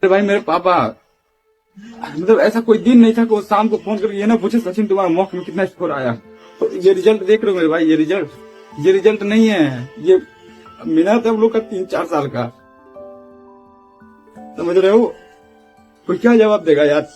अरे भाई मेरे पापा, मतलब ऐसा कोई दिन नहीं था कि वो शाम को फोन करके ये ना पूछे सचिन तुम्हारा मॉक में कितना स्कोर आया। तो ये रिजल्ट देख रहे हो मेरे भाई, ये रिजल्ट नहीं है, ये मेहनत है हम लोग का 3-4 साल का। समझ रहे हो? कोई क्या जवाब देगा यार।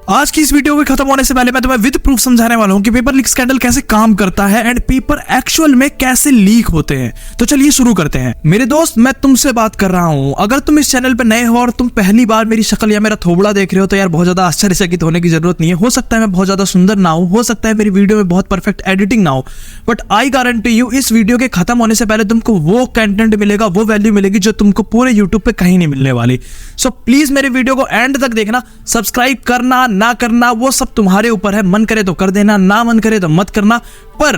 आज की इस वीडियो के खत्म होने से पहले मैं तुम्हें विद प्रूफ समझाने वाला हूं कि पेपर लीक स्कैंडल कैसे काम करता है एंड पेपर एक्चुअल में कैसे लीक होते हैं। तो चलिए शुरू करते हैं। मेरे दोस्त, मैं तुमसे बात कर रहा हूं। अगर तुम इस चैनल पे नए हो और तुम पहली बार मेरी शक्ल या मेरा थोबड़ा देख रहे हो तो यार बहुत ज्यादा आश्चर्यचकित होने की जरूरत नहीं है। हो सकता है मैं बहुत ज्यादा सुंदर ना हो सकता है मेरी वीडियो में बहुत परफेक्ट एडिटिंग ना हो, बट आई गारंटी यू इस वीडियो के खत्म होने से पहले तुमको वो कंटेंट मिलेगा, वो वैल्यू मिलेगी जो तुमको पूरे यूट्यूब पे कहीं नहीं मिलने वाली। सो प्लीज मेरे वीडियो को एंड तक देखना। सब्सक्राइब करना ना करना वो सब तुम्हारे ऊपर है, मन करे तो कर देना, ना मन करे तो मत करना, पर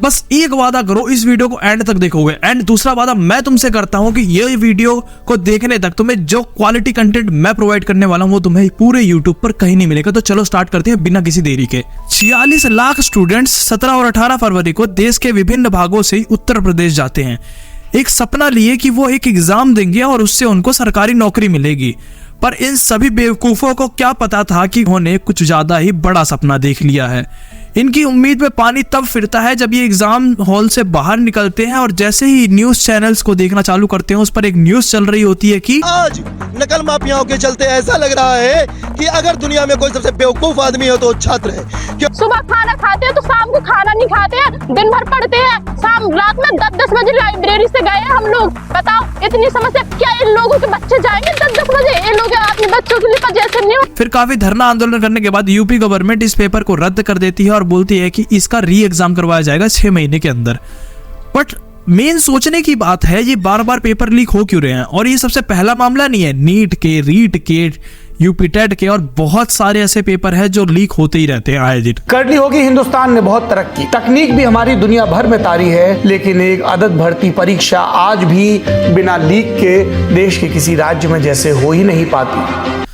बस एक वादा करो, इस वीडियो को एंड तक देखोगे। एंड दूसरा वादा मैं तुमसे करता हूं कि ये वीडियो को देखने तक तुम्हें जो क्वालिटी कंटेंट मैं प्रोवाइड करने वाला हूं वो तुम्हें पूरे यूट्यूब पर कहीं नहीं मिलेगा। तो चलो स्टार्ट करते हैं बिना किसी देरी के। 46 लाख स्टूडेंट्स 17 और 18 फरवरी को देश के विभिन्न भागों से उत्तर प्रदेश जाते हैं, एक सपना लिए कि वो एक एग्जाम देंगे और उससे उनको सरकारी नौकरी मिलेगी। पर इन सभी बेवकूफों को क्या पता था कि उन्होंने कुछ ज्यादा ही बड़ा सपना देख लिया है। इनकी उम्मीद पे पानी तब फिरता है जब ये एग्जाम हॉल से बाहर निकलते हैं और जैसे ही न्यूज चैनल्स को देखना चालू करते हैं उस पर एक न्यूज चल रही होती है कि आज नकल माफियाओं के चलते ऐसा लग रहा है कि अगर दुनिया में कोई सबसे बेवकूफ आदमी हो तो छात्र है। सुबह खाना खाते हैं तो शाम को खाना नहीं खाते हैं, दिन भर पढ़ते हैं, शाम रात में 10-10 बजे लाइब्रेरी से गए हम लोग। बताओ इतनी समस्या, क्या इन लोगों के बच्चे जाएंगे 10-10 बजे? इन लोग अपने बच्चों के लिए जैसे नहीं। फिर काफी धरना आंदोलन करने के बाद यूपी गवर्नमेंट इस पेपर को रद्द कर देती है और बोलती है कि इसका री एग्जाम करवाया जाएगा 6 महीने के अंदर। बट मेन सोचने की बात है ये बार बार पेपर लीक हो क्यों रहे हैं। और ये सबसे पहला मामला नहीं है, नीट के, रीट के, यूपी टेट के और बहुत सारे ऐसे पेपर है जो लीक होते ही रहते हैं आए दिन। कर ली होगी हिंदुस्तान ने बहुत तरक्की, तकनीक भी हमारी दुनिया भर में तारी है, लेकिन एक आदत भर्ती परीक्षा आज भी बिना लीक के देश के किसी राज्य में जैसे हो ही नहीं पाती।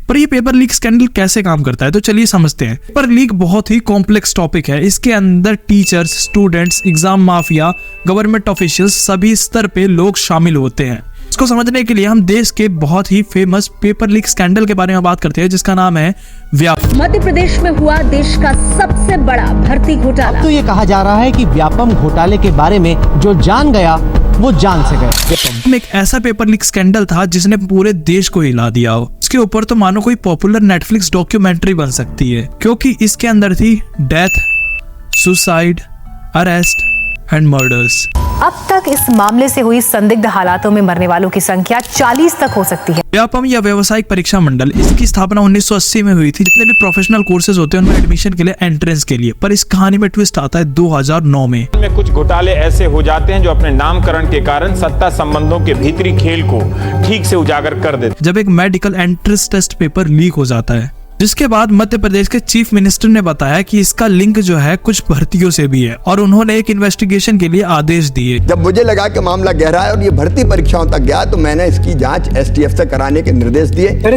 पर ये पेपर लीक स्कैंडल कैसे काम करता है तो चलिए समझते हैं। पेपर लीक बहुत ही कॉम्प्लेक्स टॉपिक है। इसके अंदर teachers, students, exam mafia, government officials सभी स्तर पे लोग शामिल होते हैं। इसको समझने के लिए हम देश के बहुत ही फेमस पेपर लीक स्कैंडल के बारे में बात करते हैं जिसका नाम है व्यापम। मध्य प्रदेश में हुआ देश का सबसे बड़ा भर्ती घोटाला। तो ये कहा जा रहा है कि व्यापम घोटाले के बारे में जो जान गया वो जान से गए। एक ऐसा पेपर लीक स्कैंडल था जिसने पूरे देश को हिला दिया हो। इसके ऊपर तो मानो कोई पॉपुलर नेटफ्लिक्स डॉक्यूमेंट्री बन सकती है, क्योंकि इसके अंदर थी death, suicide, arrest and murders. अब तक इस मामले से हुई संदिग्ध हालातों में मरने वालों की संख्या 40 तक हो सकती है। व्यापम या व्यवसायिक परीक्षा मंडल, इसकी स्थापना 1980 में हुई थी। जितने भी प्रोफेशनल कोर्सेज होते हैं उनमें एडमिशन के लिए, एंट्रेंस के लिए। पर इस कहानी में ट्विस्ट आता है 2009 में। कुछ घोटाले ऐसे हो जाते हैं जो अपने नामकरण के कारण सत्ता संबंधों के भीतरी खेल को ठीक से उजागर कर देते। जब एक medical entrance test paper leak हो जाता है, जिसके बाद मध्य प्रदेश के चीफ मिनिस्टर ने बताया कि इसका लिंक जो है कुछ भर्तियों से भी है और उन्होंने एक इन्वेस्टिगेशन के लिए आदेश दिए। जब मुझे लगा कि मामला गहरा है और ये भर्ती परीक्षाओं तक गया तो मैंने इसकी जांच एसटीएफ से कराने के निर्देश दिए।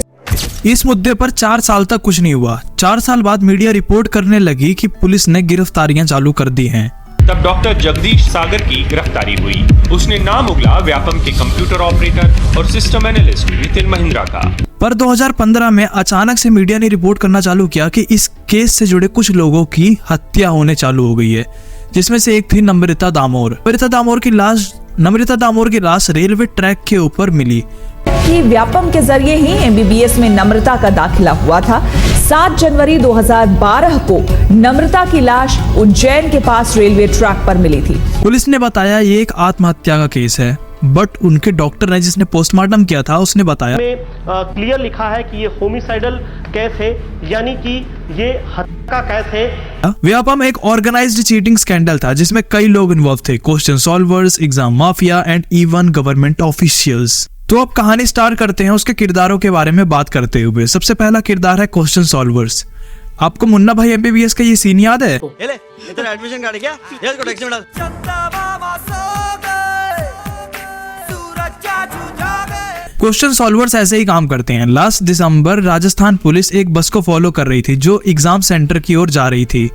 इस मुद्दे पर 4 साल तक कुछ नहीं हुआ। 4 साल बाद मीडिया रिपोर्ट करने लगी कि पुलिस ने गिरफ्तारियां चालू कर दी हैं। तब डॉक्टर जगदीश सागर की गिरफ्तारी हुई। उसने नाम उगला व्यापम के कंप्यूटर ऑपरेटर और सिस्टम एनालिस्ट नितिन महिंद्रा का। पर 2015 में अचानक से मीडिया ने रिपोर्ट करना चालू किया कि इस केस से जुड़े कुछ लोगों की हत्या होने चालू हो गई है, जिसमें से एक थी नम्रता दामोर। नम्रता दामोर की लाश रेलवे ट्रैक के ऊपर मिली। कि व्यापम के जरिए ही एमबीबीएस में नम्रता का दाखिला हुआ था। 7 जनवरी 2012 को नम्रता की लाश उज्जैन के पास रेलवे ट्रैक पर मिली थी। पुलिस ने बताया ये एक आत्महत्या का केस है, बट उनके डॉक्टर ने जिसने पोस्टमार्टम किया था उसने बताया क्लियर लिखा है कि ये होमिसाइडल केस है, यानी कि ये हत्या का केस है। व्यापम एक ऑर्गेनाइज्ड चीटिंग स्कैंडल था जिसमें कई लोग इन्वॉल्व थे, question solvers, exam mafia and even government officials. तो अब कहानी स्टार्ट करते हैं उसके किरदारों के बारे में बात करते हुए। सबसे पहला किरदार है क्वेश्चन सॉल्वर्स। आपको मुन्ना भाई एमबीबीएस का ये सीन याद है? एडमिशन कार्ड क्या? इसको टैक्सी में डाल। क्वेश्चन सॉल्वर्स ऐसे ही काम करते हैं। लास्ट दिसंबर राजस्थान पुलिस एक बस को फॉलो कर रही थी जो एग्जाम सेंटर की ओर जा रही थी।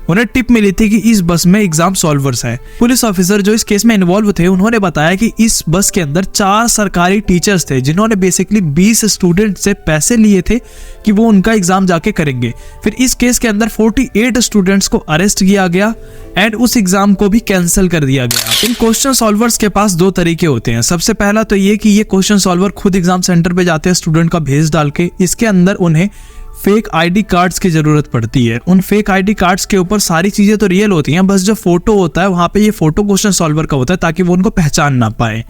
उन्हें टिप मिली थी कि इस बस में एग्जाम सॉल्वर्स हैं। पुलिस ऑफिसर जो इस केस में इन्वॉल्व थे उन्होंने बताया कि इस बस के अंदर 4 सरकारी टीचर्स थे जिन्होंने बेसिकली 20 स्टूडेंट से पैसे लिए थे कि वो उनका एग्जाम जाके करेंगे। फिर इस केस के अंदर 48 स्टूडेंट्स को अरेस्ट किया गया एंड उस एग्जाम को भी कैंसिल कर दिया गया। इन क्वेश्चन सॉल्वर्स के पास 2 तरीके होते हैं। सबसे पहला तो ये कि ये क्वेश्चन सॉल्वर खुद एग्जाम सेंटर पे जाते हैं स्टूडेंट का भेज डाल के। इसके अंदर उन्हें फेक आईडी कार्ड्स की जरूरत पड़ती है। उन फेक आईडी कार्ड्स के ऊपर सारी चीजें तो रियल होती हैं, बस जो फोटो होता है वहां पे ये फोटो क्वेश्चन सॉल्वर का होता है ताकि वो उनको पहचान ना पाए।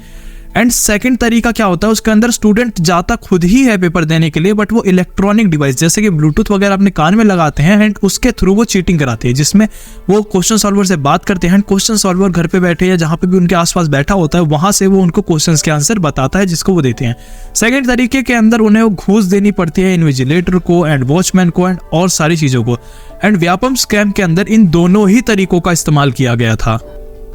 एंड सेकंड तरीका क्या होता है, उसके अंदर स्टूडेंट जाता खुद ही है पेपर देने के लिए, बट वो इलेक्ट्रॉनिक डिवाइस जैसे कि ब्लूटूथ वगैरह अपने कान में लगाते हैं एंड उसके थ्रू वो चीटिंग कराते हैं, जिसमें वो क्वेश्चन सॉल्वर से बात करते हैं। क्वेश्चन सॉल्वर घर पे बैठे या जहां पे भी उनके आसपास बैठा होता है वहां से वो उनको क्वेश्चंस के आंसर बताता है जिसको वो देते हैं। सेकंड तरीके के अंदर उन्हें वो घूस देनी पड़ती है इन्विजिलेटर को एंड वॉचमैन को एंड और सारी चीजों को। एंड व्यापम स्कैम के अंदर इन दोनों ही तरीकों का इस्तेमाल किया गया था।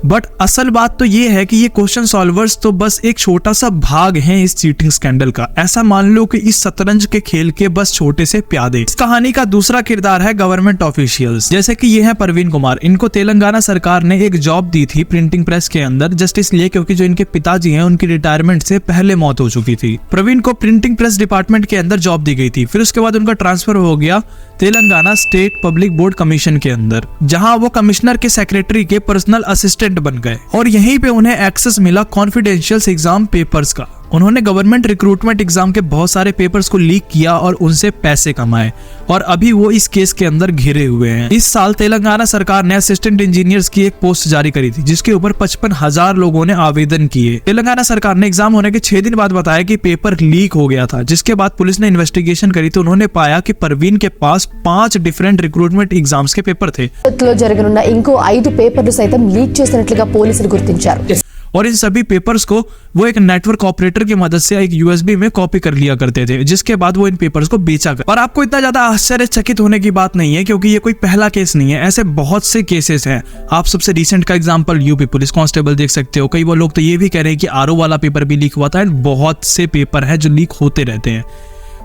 बट असल बात तो ये है कि ये क्वेश्चन सॉल्वर्स तो बस एक छोटा सा भाग है इस चीटिंग स्कैंडल का। ऐसा मान लो कि इस शतरंज के खेल के बस छोटे से प्यादे। इस कहानी का दूसरा किरदार है गवर्नमेंट ऑफिशियल्स, जैसे कि ये है प्रवीण कुमार। इनको तेलंगाना सरकार ने एक जॉब दी थी प्रिंटिंग प्रेस के अंदर, जस्ट इसलिए क्योंकि जो इनके पिताजी हैं उनकी रिटायरमेंट से पहले मौत हो चुकी थी। प्रवीण को प्रिंटिंग प्रेस डिपार्टमेंट के अंदर जॉब दी गई थी। फिर उसके बाद उनका ट्रांसफर हो गया Telangana state public board commission के अंदर, जहां वो कमिश्नर के सेक्रेटरी के पर्सनल असिस्टेंट बन गए और यहीं पे उन्हें एक्सेस मिला कॉन्फिडेंशियल एग्जाम पेपर्स का। उन्होंने गवर्नमेंट रिक्रूटमेंट एग्जाम के बहुत सारे पेपर्स को लीक किया और उनसे पैसे कमाए और अभी वो इस केस के अंदर घिरे हुए हैं। इस साल तेलंगाना सरकार ने असिस्टेंट इंजीनियर्स की एक पोस्ट जारी करी थी जिसके ऊपर 55,000 लोगों ने आवेदन किए। तेलंगाना सरकार ने एग्जाम होने के 6 दिन बाद बताया कि पेपर लीक हो गया था, जिसके बाद पुलिस ने इन्वेस्टिगेशन करी तो उन्होंने पाया कि परवीन के पास 5 डिफरेंट रिक्रूटमेंट एग्जाम्स के पेपर थे జరగనున్న ఇంకో 5 పేపర్లు సైతం లీక్ చేసినట్లుగా పోలీసులు గుర్తించారు। और इन सभी पेपर्स को वो एक नेटवर्क ऑपरेटर की मदद से एक यूएसबी में कॉपी कर लिया करते थे, जिसके बाद वो इन पेपर्स को बेचा कर। और आपको इतना ज्यादा आश्चर्यचकित होने की बात नहीं है क्योंकि ये कोई पहला केस नहीं है, ऐसे बहुत से केसेस हैं। आप सबसे रिसेंट का एग्जांपल यूपी पुलिस कांस्टेबल देख सकते हो। कई वो लोग तो ये भी कह रहे हैं कि आरओ वाला पेपर भी लीक हुआ था एंड बहुत से पेपर है जो लीक होते रहते हैं।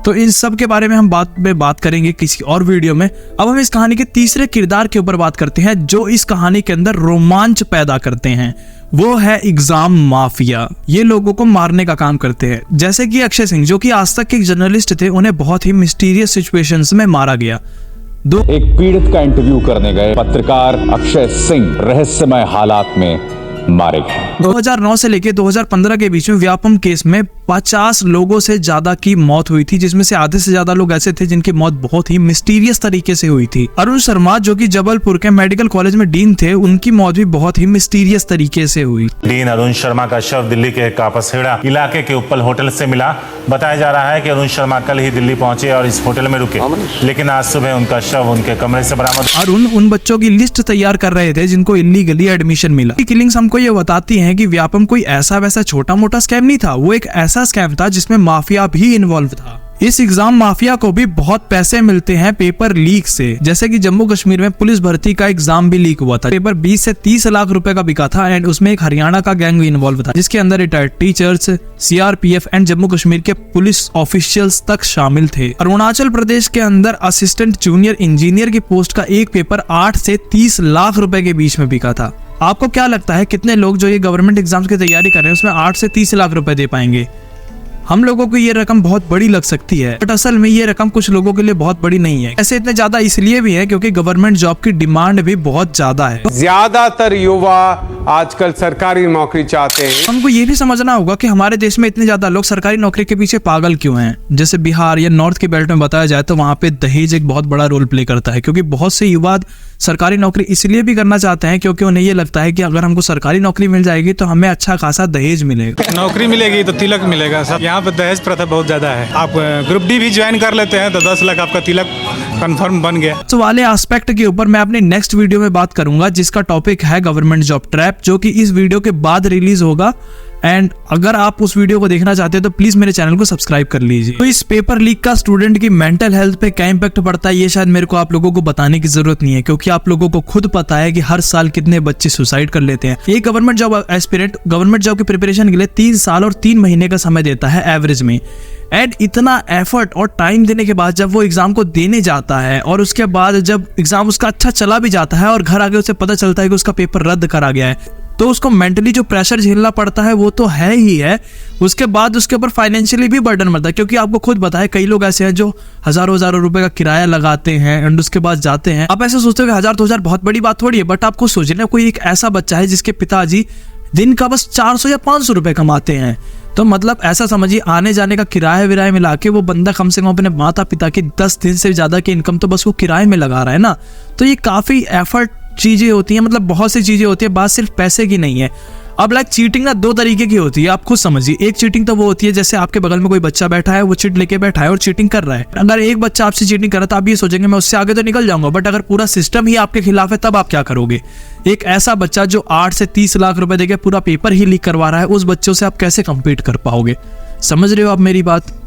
तो इन सब के बारे में हम बात करेंगे किसी और वीडियो में। अब हम इस कहानी के तीसरे किरदार के ऊपर बात करते हैं जो इस कहानी के अंदर रोमांच पैदा करते हैं। वो है एग्जाम माफिया। ये लोगों को मारने का काम करते हैं, जैसे कि अक्षय सिंह जो कि आज तक के एक जर्नलिस्ट थे, उन्हें बहुत ही मिस्टीरियस सिचुएशंस में मारा गया। एक पीड़ित का इंटरव्यू करने गए पत्रकार अक्षय सिंह रहस्यमय हालात में मारे गए। 2009 से लेकर 2015 के बीच में व्यापम केस में 50 लोगों से ज्यादा की मौत हुई थी, जिसमें से आधे से ज्यादा लोग ऐसे थे जिनकी मौत बहुत ही मिस्टीरियस तरीके से हुई थी। अरुण शर्मा जो कि जबलपुर के मेडिकल कॉलेज में डीन थे, उनकी मौत भी बहुत ही मिस्टीरियस तरीके से हुई। डीन अरुण शर्मा का शव दिल्ली के कापसहेड़ा इलाके के उप्पल होटल से मिला। बताया जा रहा है कि अरुण शर्मा कल ही दिल्ली पहुंचे और इस होटल में रुके, लेकिन आज सुबह उनका शव उनके कमरे से बरामद। अरुण उन बच्चों की लिस्ट तैयार कर रहे थे जिनको इलीगली एडमिशन मिला। किलिंग्स हमको ये बताती हैं कि व्यापम कोई ऐसा वैसा छोटा मोटा स्कैम नहीं था, वो एक ऐसा स्कैम था जिसमें माफिया भी इन्वॉल्व था। इस एग्जाम माफिया को भी बहुत पैसे मिलते हैं पेपर लीक से, जैसे कि जम्मू कश्मीर में पुलिस भर्ती का एग्जाम भी लीक हुआ था। पेपर 20 से 30 लाख रुपए का बिका था एंड उसमें एक हरियाणा का गैंग भी इन्वॉल्व था, जिसके अंदर retired teachers, CRPF and Jammu Kashmir के पुलिस ऑफिशियल्स तक शामिल थे। अरुणाचल प्रदेश के अंदर असिस्टेंट जूनियर इंजीनियर की पोस्ट का एक पेपर 8 से 30 लाख रुपए के बीच में बिका था। आपको क्या लगता है कितने लोग जो ये गवर्नमेंट एग्जाम्स की तैयारी कर रहे हैं उसमें 8 से 30 लाख रुपए दे पाएंगे? हम लोगों को ये रकम बहुत बड़ी लग सकती है, बट असल में ये रकम कुछ लोगों के लिए बहुत बड़ी नहीं है। ऐसे इतने ज्यादा इसलिए भी है क्योंकि गवर्नमेंट जॉब की डिमांड भी बहुत ज्यादा है। ज्यादातर युवा आजकल सरकारी नौकरी चाहते हैं। हमको ये भी समझना होगा कि हमारे देश में इतने ज्यादा लोग सरकारी नौकरी के पीछे पागल क्यों हैं। जैसे बिहार या नॉर्थ के बेल्ट में बताया जाए तो वहाँ पे दहेज एक बहुत बड़ा रोल प्ले करता है, क्योंकि बहुत से युवा सरकारी नौकरी इसलिए भी करना चाहते हैं क्योंकि उन्हें ये लगता है कि अगर हमको सरकारी नौकरी मिल जाएगी तो हमें अच्छा खासा दहेज मिलेगा। नौकरी मिलेगी तो तिलक मिलेगा। सब यहाँ पे दहेज प्रथा बहुत ज्यादा है। आप ग्रुप डी भी ज्वाइन कर लेते हैं तो 10 लाख आपका तिलक कंफर्म बन गया। तो वाले एस्पेक्ट के ऊपर मैं अपने नेक्स्ट वीडियो में बात करूंगा, जिसका टॉपिक है गवर्नमेंट जॉब ट्रैप, जो कि इस वीडियो के बाद रिलीज होगा एंड अगर आप उस वीडियो को देखना चाहते हो तो प्लीज मेरे चैनल को सब्सक्राइब कर लीजिए। तो इस पेपर लीक का स्टूडेंट की मेंटल हेल्थ पे क्या इंपैक्ट पड़ता है ये शायद मेरे को आप लोगों को बताने की जरूरत नहीं है, क्योंकि आप लोगों को खुद पता है कि हर साल कितने बच्चे सुसाइड कर लेते हैं। एक government job aspirant government job की प्रिपरेशन के लिए 3 साल और 3 महीने का समय देता है एवरेज में, एंड इतना एफर्ट और टाइम देने के बाद जब वो एग्जाम को देने जाता है और उसके बाद जब एग्जाम उसका अच्छा चला भी जाता है और घर आके उसे पता चलता है कि उसका पेपर रद्द करा गया है, तो उसको मेंटली जो प्रेशर झेलना पड़ता है वो तो है ही है। उसके बाद उसके ऊपर फाइनेंशियली भी बर्डन बढ़ता है, क्योंकि आपको खुद पता है कई लोग ऐसे हैं जो हजारों रुपए का किराया लगाते हैं एंड उसके बाद जाते हैं। आप ऐसे सोचते हो कि 1000 तो 1000 बहुत बड़ी बात थोड़ी है, बट आपको सोचना कोई एक ऐसा बच्चा है जिसके पिताजी दिन का बस 400 या 500 रुपए कमाते हैं, तो मतलब ऐसा समझिए आने जाने का किराया विराया मिला के वो बंदा कम से कम अपने माता पिता की 10 दिन से ज्यादा की इनकम तो बस वो किराए में लगा रहा है ना। तो ये काफी एफर्ट चीजें होती हैं, मतलब बहुत सी चीजें होती है, बात सिर्फ पैसे की नहीं है। अब लाइक चीटिंग ना 2 तरीके की होती है, आप खुद समझिए। एक चीटिंग तो वो होती है जैसे आपके बगल में कोई बच्चा बैठा है, वो चिट लेके बैठा है और चीटिंग कर रहा है। अगर एक बच्चा आपसे चीटिंग कर रहा है तो आप ये सोचेंगे मैं उससे आगे तो निकल जाऊंगा, बट अगर पूरा सिस्टम ही आपके खिलाफ है तब आप क्या करोगे। एक ऐसा बच्चा जो 8 से 30 लाख रुपए देके पूरा पेपर ही लीक करवा रहा है, उस बच्चों से आप कैसे कम्पीट कर पाओगे। समझ रहे हो आप मेरी बात।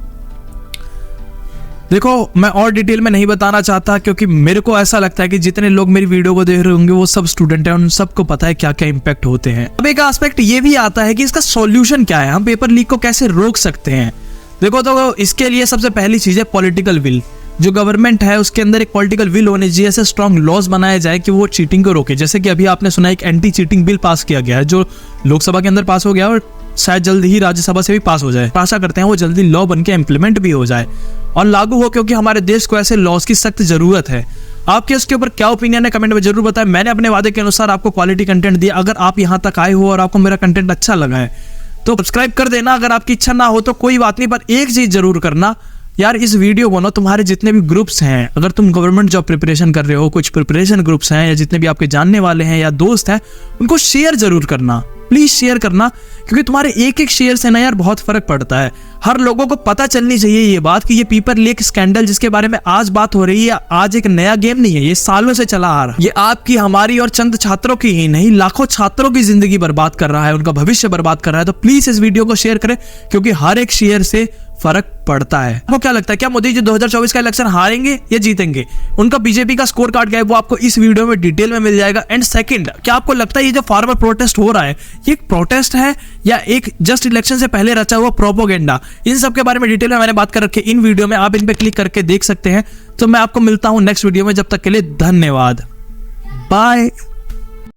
देखो मैं और डिटेल में नहीं बताना चाहता, क्योंकि मेरे को ऐसा लगता है कि जितने लोग मेरी वीडियो को देख रहे होंगे वो सब स्टूडेंट हैं, उन सबको पता है क्या क्या इंपैक्ट होते हैं। अब एक एस्पेक्ट ये भी आता है कि इसका सॉल्यूशन क्या है, हम पेपर लीक को कैसे रोक सकते हैं। देखो तो इसके लिए सबसे पहली चीज है पॉलिटिकल विल। जो गवर्नमेंट है उसके अंदर एक पॉलिटिकल विल होने चाहिए, ऐसे स्ट्रॉन्ग लॉज बनाए जाए कि वो चीटिंग को रोके। जैसे कि अभी आपने सुना एक एंटी चीटिंग बिल पास किया गया है जो लोकसभा के अंदर पास हो गया और शायद जल्दी ही राज्यसभा से भी पास हो जाए। आशा करते हैं वो जल्दी लॉ बन के इम्प्लीमेंट भी हो जाए और लागू हो, क्योंकि हमारे देश को ऐसे लॉज की सख्त जरूरत है। आपके इसके ऊपर क्या ओपिनियन है कमेंट में जरूर बताएं। मैंने अपने वादे के अनुसार आपको क्वालिटी कंटेंट दिया। अगर आप यहाँ तक आए हो और आपको मेरा कंटेंट अच्छा लगा है तो सब्सक्राइब कर देना। अगर आपकी इच्छा ना हो तो कोई बात नहीं, पर एक चीज जरूर करना यार, इस वीडियो को ना तुम्हारे जितने भी ग्रुप्स हैं, अगर तुम गवर्नमेंट जॉब प्रिपरेशन कर रहे हो, कुछ प्रिपरेशन ग्रुप्स हैं या जितने भी आपके जानने वाले हैं या दोस्त हैं, उनको शेयर जरूर करना, प्लीज शेयर करना, क्योंकि तुम्हारे एक एक शेयर से ना यार बहुत फर्क पड़ता है। हर लोगों को पता चलनी चाहिए ये बात कि ये पेपर लीक स्कैंडल जिसके बारे में आज बात हो रही है, आज एक नया गेम नहीं है, ये सालों से चला आ रहा है। ये आपकी, हमारी और चंद छात्रों की ही नहीं, लाखों छात्रों की जिंदगी बर्बाद कर रहा है, उनका भविष्य बर्बाद कर रहा है। तो प्लीज इस वीडियो को शेयर करें, क्योंकि हर एक शेयर से फर्क पड़ता है। आपको क्या लगता है, क्या मोदी जी 2024 का इलेक्शन हारेंगे या जीतेंगे? उनका बीजेपी का स्कोर कार्ड क्या है वो आपको इस वीडियो में डिटेल में मिल जाएगा। एंड सेकंड, क्या आपको लगता है ये जो फार्मर प्रोटेस्ट हो रहा है ये एक प्रोटेस्ट है या एक जस्ट इलेक्शन से पहले रचा हुआ प्रोपोगेंडा? इन सब के बारे में डिटेल में मैंने बात कर रखी है इन वीडियो में, आप इन पे क्लिक करके देख सकते हैं। तो मैं आपको मिलता हूं नेक्स्ट वीडियो में, जब तक के लिए धन्यवाद, बाय।